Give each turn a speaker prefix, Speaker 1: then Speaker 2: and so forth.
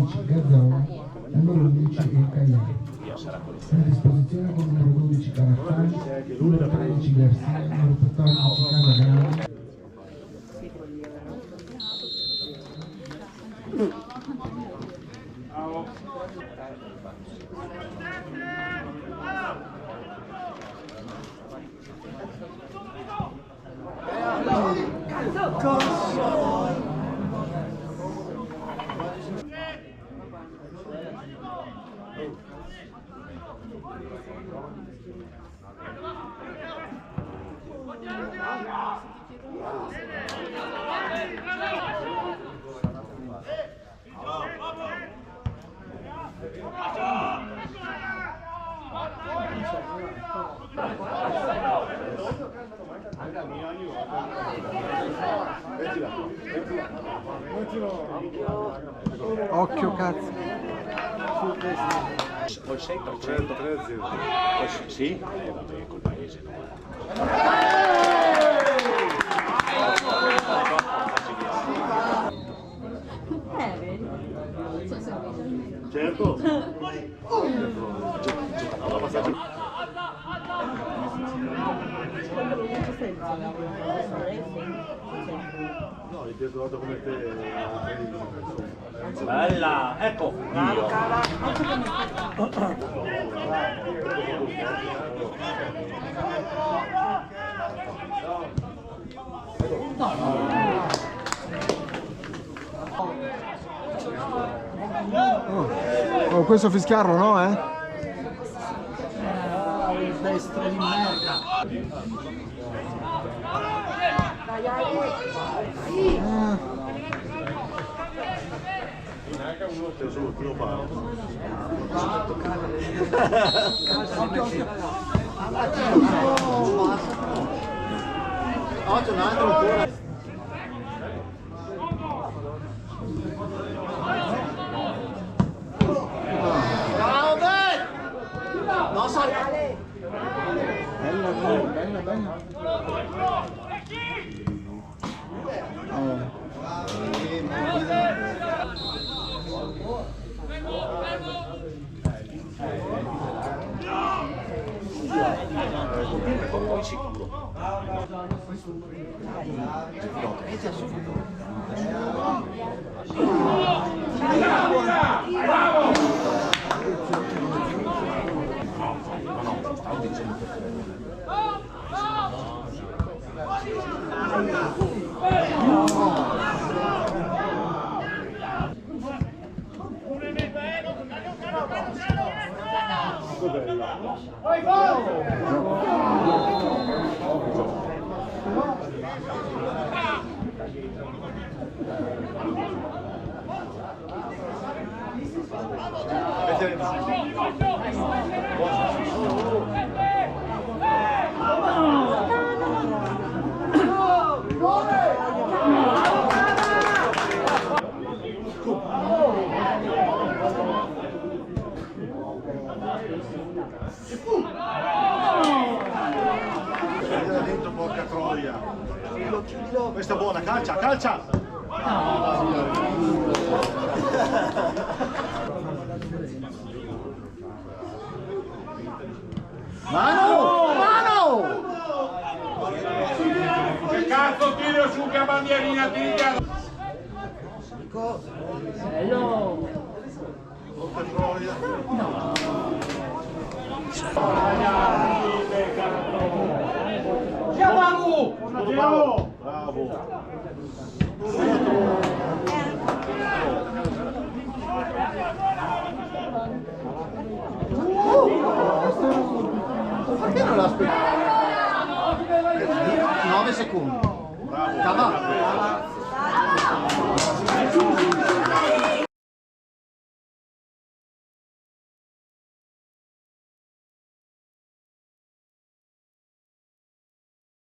Speaker 1: 11 Gazzoni, numero 11 e Cagliari. A disposizione con numero 12 Carattani, numero 13 Garcia, numero 14 Casagrande.
Speaker 2: Occhio cazzo.
Speaker 3: Poi 6%. Sì? Vabbè, col paese. Certo. No, il trovato come te. Bella, ecco.
Speaker 2: Oh, questo fischiarlo, no, eh?
Speaker 4: Destro di merda.
Speaker 3: Solo quello fa. Oh, c'è un altro ancora.
Speaker 2: Bella.
Speaker 3: Poi sicuro. Dentro, porca troia. Questa è buona, calcia! Mano!
Speaker 5: Che cazzo tiro su che bandierina tira?
Speaker 4: Bello.
Speaker 3: Porca troia.
Speaker 5: Chiamamu!
Speaker 3: Bravo!
Speaker 4: Perché non l'ha aspettato? 9 secondi.
Speaker 3: Bravo!